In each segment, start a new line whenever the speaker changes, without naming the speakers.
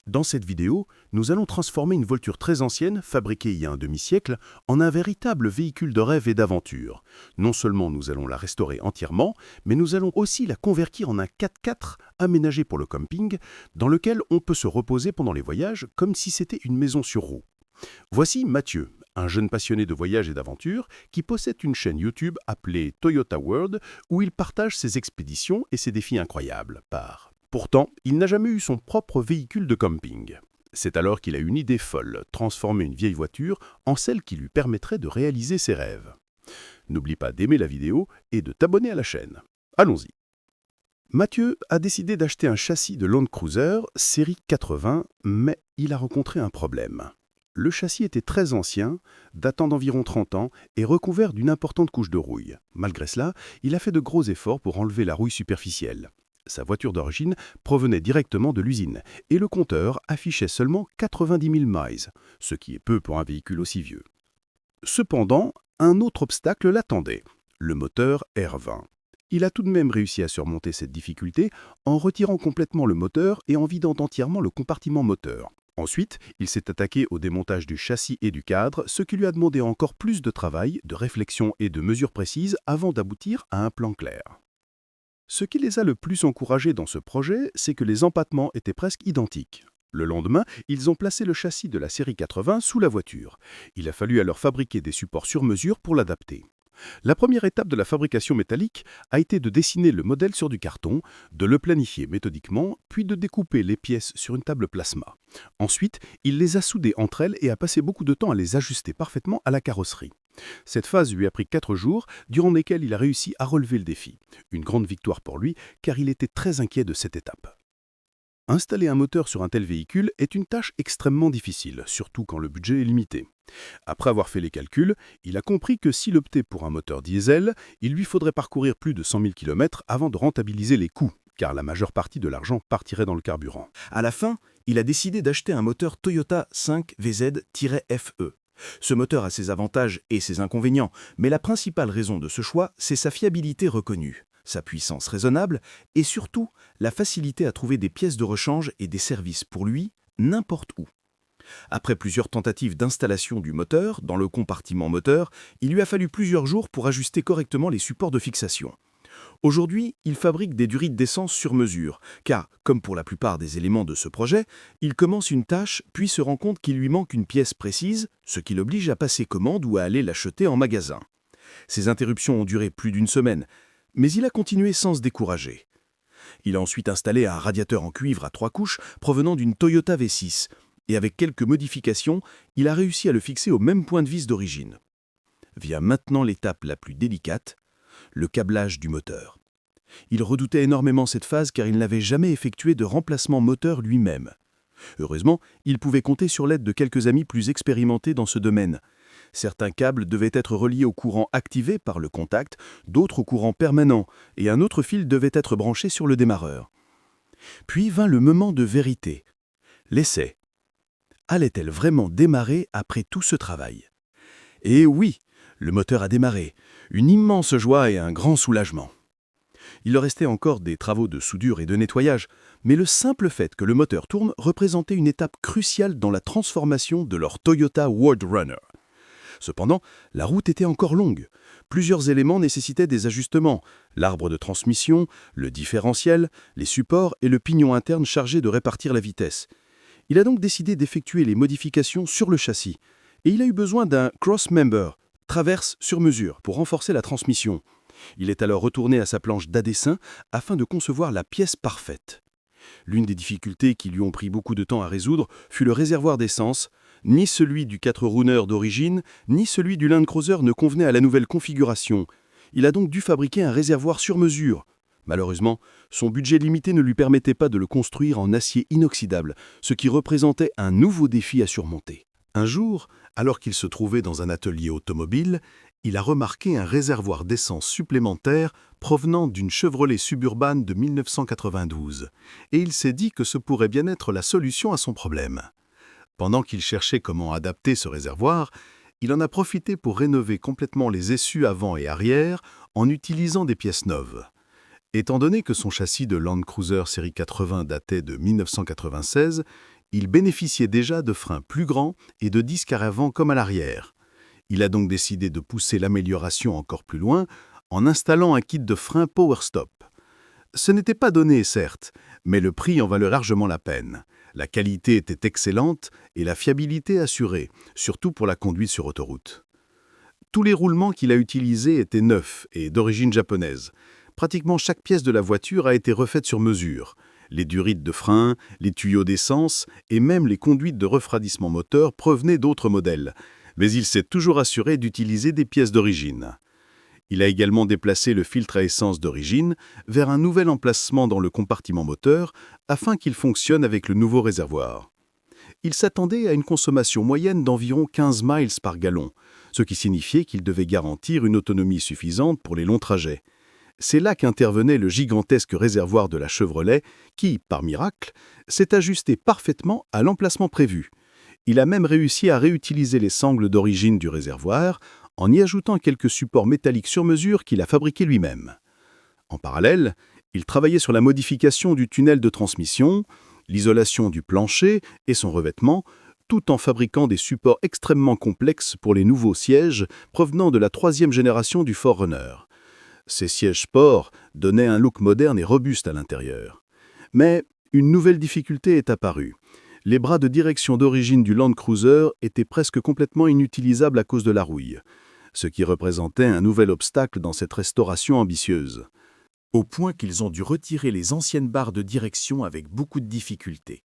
Dans cette vidéo, nous allons transformer une voiture très ancienne, fabriquée il y a un demi-siècle, en un véritable véhicule de rêve et d'aventure. Non seulement nous allons la restaurer entièrement, mais nous allons aussi la convertir en un 4x4 aménagé pour le camping, dans lequel on peut se reposer pendant les voyages comme si c'était une maison sur roues. Voici Mathieu, un jeune passionné de voyage et d'aventure qui possède une chaîne YouTube appelée Toyota World où il partage ses expéditions et ses défis incroyables. Pourtant, il n'a jamais eu son propre véhicule de camping. C'est alors qu'il a une idée folle, transformer une vieille voiture en celle qui lui permettrait de réaliser ses rêves. N'oublie pas d'aimer la vidéo et de t'abonner à la chaîne. Allons-y. Mathieu a décidé d'acheter un châssis de Land Cruiser série 80, mais il a rencontré un problème. Le châssis était très ancien, datant d'environ 30 ans et recouvert d'une importante couche de rouille. Malgré cela, il a fait de gros efforts pour enlever la rouille superficielle. Sa voiture d'origine provenait directement de l'usine et le compteur affichait seulement 90 000 miles, ce qui est peu pour un véhicule aussi vieux. Cependant, un autre obstacle l'attendait, le moteur R20. Il a tout de même réussi à surmonter cette difficulté en retirant complètement le moteur et en vidant entièrement le compartiment moteur. Ensuite, il s'est attaqué au démontage du châssis et du cadre, ce qui lui a demandé encore plus de travail, de réflexion et de mesures précises avant d'aboutir à un plan clair. Ce qui les a le plus encouragés dans ce projet, c'est que les empattements étaient presque identiques. Le lendemain, ils ont placé le châssis de la série 80 sous la voiture. Il a fallu alors fabriquer des supports sur mesure pour l'adapter. La première étape de la fabrication métallique a été de dessiner le modèle sur du carton, de le planifier méthodiquement, puis de découper les pièces sur une table plasma. Ensuite, il les a soudées entre elles et a passé beaucoup de temps à les ajuster parfaitement à la carrosserie. Cette phase lui a pris 4 jours, durant lesquels il a réussi à relever le défi. Une grande victoire pour lui, car il était très inquiet de cette étape. Installer un moteur sur un tel véhicule est une tâche extrêmement difficile, surtout quand le budget est limité. Après avoir fait les calculs, il a compris que s'il optait pour un moteur diesel, il lui faudrait parcourir plus de 100 000 km avant de rentabiliser les coûts, car la majeure partie de l'argent partirait dans le carburant. À la fin, il a décidé d'acheter un moteur Toyota 5VZ-FE. Ce moteur a ses avantages et ses inconvénients, mais la principale raison de ce choix, c'est sa fiabilité reconnue, sa puissance raisonnable et surtout la facilité à trouver des pièces de rechange et des services pour lui, n'importe où. Après plusieurs tentatives d'installation du moteur dans le compartiment moteur, il lui a fallu plusieurs jours pour ajuster correctement les supports de fixation. Aujourd'hui, il fabrique des durites d'essence sur mesure, car, comme pour la plupart des éléments de ce projet, il commence une tâche puis se rend compte qu'il lui manque une pièce précise, ce qui l'oblige à passer commande ou à aller l'acheter en magasin. Ces interruptions ont duré plus d'une semaine, mais il a continué sans se décourager. Il a ensuite installé un radiateur en cuivre à 3 couches provenant d'une Toyota V6, et avec quelques modifications, il a réussi à le fixer au même point de vis d'origine. Vient maintenant l'étape la plus délicate, le câblage du moteur. Il redoutait énormément cette phase car il n'avait jamais effectué de remplacement moteur lui-même. Heureusement, il pouvait compter sur l'aide de quelques amis plus expérimentés dans ce domaine. Certains câbles devaient être reliés au courant activé par le contact, d'autres au courant permanent, et un autre fil devait être branché sur le démarreur. Puis vint le moment de vérité. L'essai. Allait-elle vraiment démarrer après tout ce travail? Et oui, le moteur a démarré. Une immense joie et un grand soulagement. Il leur restait encore des travaux de soudure et de nettoyage, mais le simple fait que le moteur tourne représentait une étape cruciale dans la transformation de leur Toyota World Runner. Cependant, la route était encore longue. Plusieurs éléments nécessitaient des ajustements. L'arbre de transmission, le différentiel, les supports et le pignon interne chargé de répartir la vitesse. Il a donc décidé d'effectuer les modifications sur le châssis. Et il a eu besoin d'un cross-member, traverse sur mesure, pour renforcer la transmission. Il est alors retourné à sa planche d'adessin afin de concevoir la pièce parfaite. L'une des difficultés qui lui ont pris beaucoup de temps à résoudre fut le réservoir d'essence. Ni celui du 4-runner d'origine, ni celui du Land Cruiser ne convenaient à la nouvelle configuration. Il a donc dû fabriquer un réservoir sur mesure. Malheureusement, son budget limité ne lui permettait pas de le construire en acier inoxydable, ce qui représentait un nouveau défi à surmonter. Un jour, alors qu'il se trouvait dans un atelier automobile, il a remarqué un réservoir d'essence supplémentaire provenant d'une Chevrolet Suburban de 1992, et il s'est dit que ce pourrait bien être la solution à son problème. Pendant qu'il cherchait comment adapter ce réservoir, il en a profité pour rénover complètement les essuies avant et arrière en utilisant des pièces neuves. Étant donné que son châssis de Land Cruiser série 80 datait de 1996, Il bénéficiait déjà de freins plus grands et de disques à l'avant comme à l'arrière. Il a donc décidé de pousser l'amélioration encore plus loin en installant un kit de freins Power Stop. Ce n'était pas donné, certes, mais le prix en valait largement la peine. La qualité était excellente et la fiabilité assurée, surtout pour la conduite sur autoroute. Tous les roulements qu'il a utilisés étaient neufs et d'origine japonaise. Pratiquement chaque pièce de la voiture a été refaite sur mesure. Les durites de frein, les tuyaux d'essence et même les conduites de refroidissement moteur provenaient d'autres modèles. Mais il s'est toujours assuré d'utiliser des pièces d'origine. Il a également déplacé le filtre à essence d'origine vers un nouvel emplacement dans le compartiment moteur afin qu'il fonctionne avec le nouveau réservoir. Il s'attendait à une consommation moyenne d'environ 15 miles par gallon, ce qui signifiait qu'il devait garantir une autonomie suffisante pour les longs trajets. C'est là qu'intervenait le gigantesque réservoir de la Chevrolet qui, par miracle, s'est ajusté parfaitement à l'emplacement prévu. Il a même réussi à réutiliser les sangles d'origine du réservoir en y ajoutant quelques supports métalliques sur mesure qu'il a fabriqués lui-même. En parallèle, il travaillait sur la modification du tunnel de transmission, l'isolation du plancher et son revêtement, tout en fabriquant des supports extrêmement complexes pour les nouveaux sièges provenant de la 3e génération du 4Runner. Ces sièges sport donnaient un look moderne et robuste à l'intérieur. Mais une nouvelle difficulté est apparue. Les bras de direction d'origine du Land Cruiser étaient presque complètement inutilisables à cause de la rouille, ce qui représentait un nouvel obstacle dans cette restauration ambitieuse. Au point qu'ils ont dû retirer les anciennes barres de direction avec beaucoup de difficultés.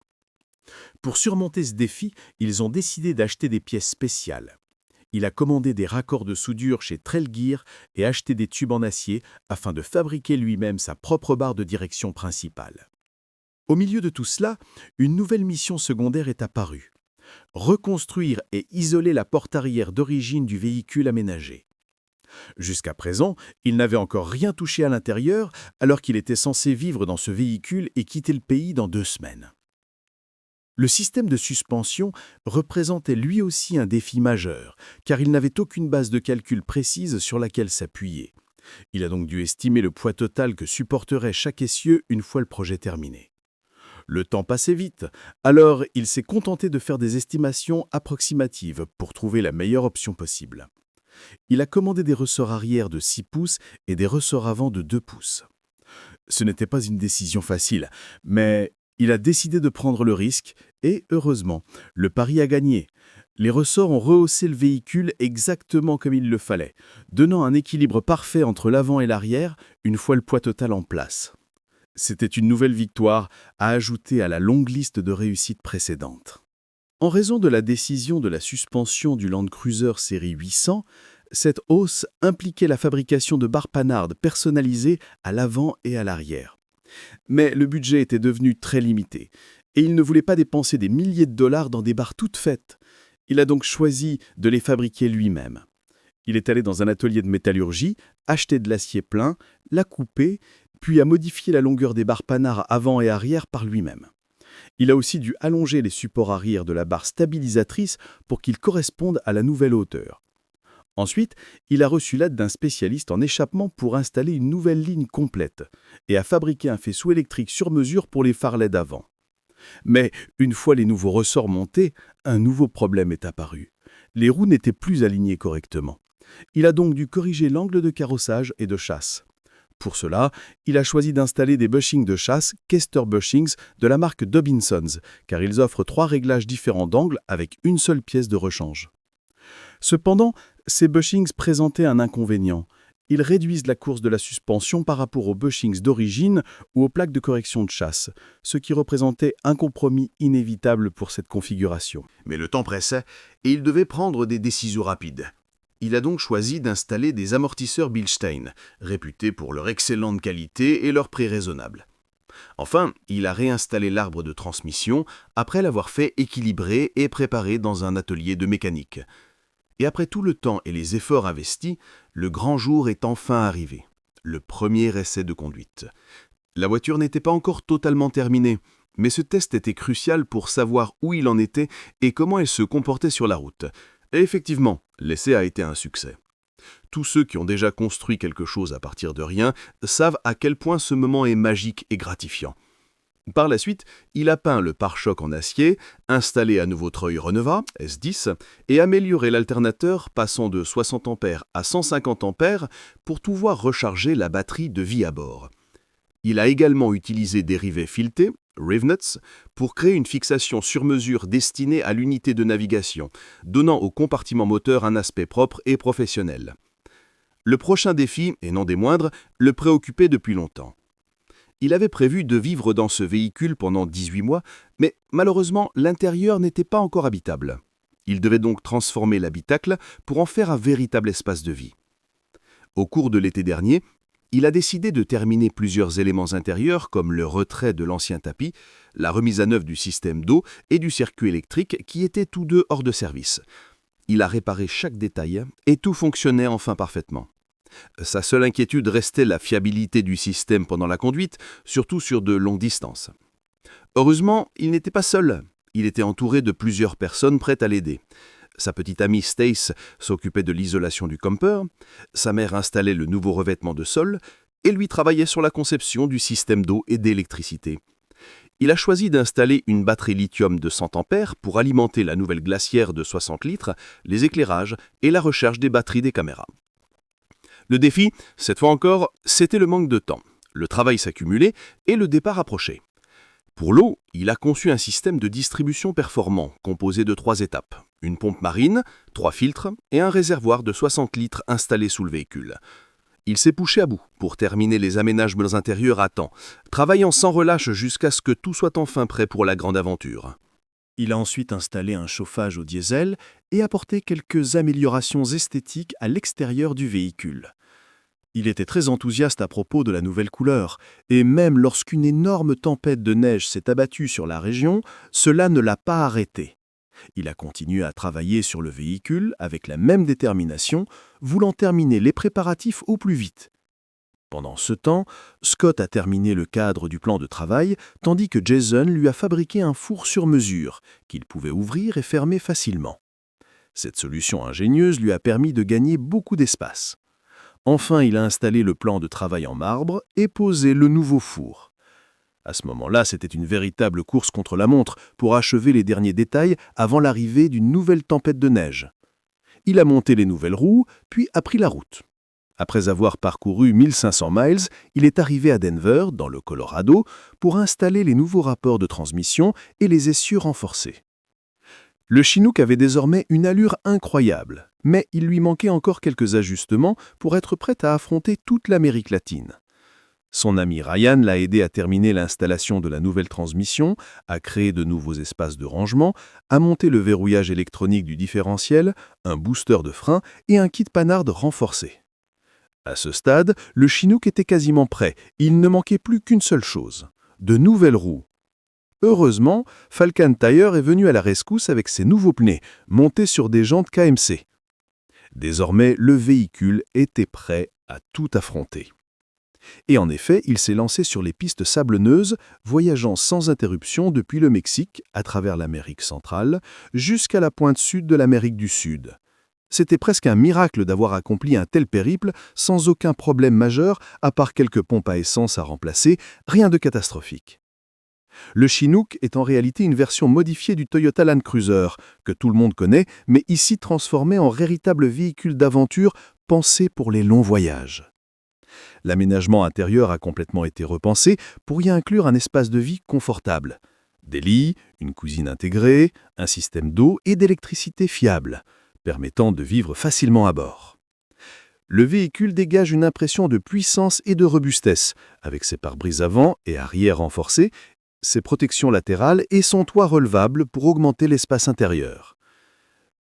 Pour surmonter ce défi, ils ont décidé d'acheter des pièces spéciales. Il a commandé des raccords de soudure chez Trailgear et acheté des tubes en acier afin de fabriquer lui-même sa propre barre de direction principale. Au milieu de tout cela, une nouvelle mission secondaire est apparue. Reconstruire et isoler la porte arrière d'origine du véhicule aménagé. Jusqu'à présent, il n'avait encore rien touché à l'intérieur alors qu'il était censé vivre dans ce véhicule et quitter le pays dans 2 semaines. Le système de suspension représentait lui aussi un défi majeur, car il n'avait aucune base de calcul précise sur laquelle s'appuyer. Il a donc dû estimer le poids total que supporterait chaque essieu une fois le projet terminé. Le temps passait vite, alors il s'est contenté de faire des estimations approximatives pour trouver la meilleure option possible. Il a commandé des ressorts arrière de 6 pouces et des ressorts avant de 2 pouces. Ce n'était pas une décision facile, mais il a décidé de prendre le risque et, heureusement, le pari a gagné. Les ressorts ont rehaussé le véhicule exactement comme il le fallait, donnant un équilibre parfait entre l'avant et l'arrière une fois le poids total en place. C'était une nouvelle victoire à ajouter à la longue liste de réussites précédentes. En raison de la décision de la suspension du Land Cruiser série 800, cette hausse impliquait la fabrication de barres panardes personnalisées à l'avant et à l'arrière. Mais le budget était devenu très limité, et il ne voulait pas dépenser des milliers de dollars dans des barres toutes faites. Il a donc choisi de les fabriquer lui-même. Il est allé dans un atelier de métallurgie, acheter de l'acier plein, l'a coupé, puis a modifié la longueur des barres panards avant et arrière par lui-même. Il a aussi dû allonger les supports arrière de la barre stabilisatrice pour qu'ils correspondent à la nouvelle hauteur. Ensuite, il a reçu l'aide d'un spécialiste en échappement pour installer une nouvelle ligne complète et a fabriqué un faisceau électrique sur mesure pour les phares LED avant. Mais une fois les nouveaux ressorts montés, un nouveau problème est apparu. Les roues n'étaient plus alignées correctement. Il a donc dû corriger l'angle de carrossage et de chasse. Pour cela, il a choisi d'installer des bushings de chasse Kester Bushings de la marque Dobinsons, car ils offrent 3 réglages différents d'angle avec une seule pièce de rechange. Cependant, ces bushings présentaient un inconvénient. Ils réduisent la course de la suspension par rapport aux bushings d'origine ou aux plaques de correction de chasse, ce qui représentait un compromis inévitable pour cette configuration.
Mais le temps pressait et il devait prendre des décisions rapides. Il a donc choisi d'installer des amortisseurs Bilstein, réputés pour leur excellente qualité et leur prix raisonnable. Enfin, il a réinstallé l'arbre de transmission après l'avoir fait équilibrer et préparer dans un atelier de mécanique. Et après tout le temps et les efforts investis, le grand jour est enfin arrivé. Le premier essai de conduite. La voiture n'était pas encore totalement terminée, mais ce test était crucial pour savoir où il en était et comment elle se comportait sur la route. Et effectivement, l'essai a été un succès. Tous ceux qui ont déjà construit quelque chose à partir de rien savent à quel point ce moment est magique et gratifiant. Par la suite, il a peint le pare-choc en acier, installé un nouveau treuil Renova, S10, et amélioré l'alternateur passant de 60 A à 150 A pour pouvoir recharger la batterie de vie à bord. Il a également utilisé des rivets filetés, rivnets, pour créer une fixation sur mesure destinée à l'unité de navigation, donnant au compartiment moteur un aspect propre et professionnel. Le prochain défi, et non des moindres, le préoccupait depuis longtemps. Il avait prévu de vivre dans ce véhicule pendant 18 mois, mais malheureusement, l'intérieur n'était pas encore habitable. Il devait donc transformer l'habitacle pour en faire un véritable espace de vie. Au cours de l'été dernier, il a décidé de terminer plusieurs éléments intérieurs comme le retrait de l'ancien tapis, la remise à neuf du système d'eau et du circuit électrique qui étaient tous deux hors de service. Il a réparé chaque détail et tout fonctionnait enfin parfaitement. Sa seule inquiétude restait la fiabilité du système pendant la conduite, surtout sur de longues distances. Heureusement, il n'était pas seul. Il était entouré de plusieurs personnes prêtes à l'aider. Sa petite amie Stace s'occupait de l'isolation du camper, sa mère installait le nouveau revêtement de sol et lui travaillait sur la conception du système d'eau et d'électricité. Il a choisi d'installer une batterie lithium de 100 A pour alimenter la nouvelle glacière de 60 litres, les éclairages et la recharge des batteries des caméras. Le défi, cette fois encore, c'était le manque de temps. Le travail s'accumulait et le départ approchait. Pour l'eau, il a conçu un système de distribution performant, composé de 3 étapes. Une pompe marine, 3 filtres et un réservoir de 60 litres installé sous le véhicule. Il s'est poussé à bout pour terminer les aménagements intérieurs à temps, travaillant sans relâche jusqu'à ce que tout soit enfin prêt pour la grande aventure.
Il a ensuite installé un chauffage au diesel et apporté quelques améliorations esthétiques à l'extérieur du véhicule. Il était très enthousiaste à propos de la nouvelle couleur, et même lorsqu'une énorme tempête de neige s'est abattue sur la région, cela ne l'a pas arrêté. Il a continué à travailler sur le véhicule avec la même détermination, voulant terminer les préparatifs au plus vite. Pendant ce temps, Scott a terminé le cadre du plan de travail, tandis que Jason lui a fabriqué un four sur mesure, qu'il pouvait ouvrir et fermer facilement. Cette solution ingénieuse lui a permis de gagner beaucoup d'espace. Enfin, il a installé le plan de travail en marbre et posé le nouveau four. À ce moment-là, c'était une véritable course contre la montre pour achever les derniers détails avant l'arrivée d'une nouvelle tempête de neige. Il a monté les nouvelles roues, puis a pris la route. Après avoir parcouru 1500 miles, il est arrivé à Denver, dans le Colorado, pour installer les nouveaux rapports de transmission et les essieux renforcés. Le Chinook avait désormais une allure incroyable, mais il lui manquait encore quelques ajustements pour être prêt à affronter toute l'Amérique latine. Son ami Ryan l'a aidé à terminer l'installation de la nouvelle transmission, à créer de nouveaux espaces de rangement, à monter le verrouillage électronique du différentiel, un booster de frein et un kit panard renforcé. À ce stade, le Chinook était quasiment prêt. Il ne manquait plus qu'une seule chose, de nouvelles roues. Heureusement, Falcon Tire est venu à la rescousse avec ses nouveaux pneus, montés sur des jantes KMC. Désormais, le véhicule était prêt à tout affronter. Et en effet, il s'est lancé sur les pistes sablonneuses, voyageant sans interruption depuis le Mexique, à travers l'Amérique centrale, jusqu'à la pointe sud de l'Amérique du Sud. C'était presque un miracle d'avoir accompli un tel périple sans aucun problème majeur, à part quelques pompes à essence à remplacer, rien de catastrophique. Le Chinook est en réalité une version modifiée du Toyota Land Cruiser, que tout le monde connaît, mais ici transformé en véritable véhicule d'aventure pensé pour les longs voyages. L'aménagement intérieur a complètement été repensé pour y inclure un espace de vie confortable. Des lits, une cuisine intégrée, un système d'eau et d'électricité fiable, permettant de vivre facilement à bord. Le véhicule dégage une impression de puissance et de robustesse, avec ses pare-brises avant et arrière renforcés, ses protections latérales et son toit relevable pour augmenter l'espace intérieur.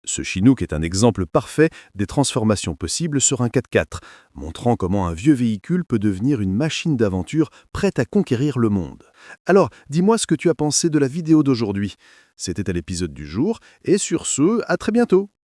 Ce Chinook est un exemple parfait des transformations possibles sur un 4x4, montrant comment un vieux véhicule peut devenir une machine d'aventure prête à conquérir le monde. Alors, dis-moi ce que tu as pensé de la vidéo d'aujourd'hui. C'était à l'épisode du jour, et sur ce, à très bientôt.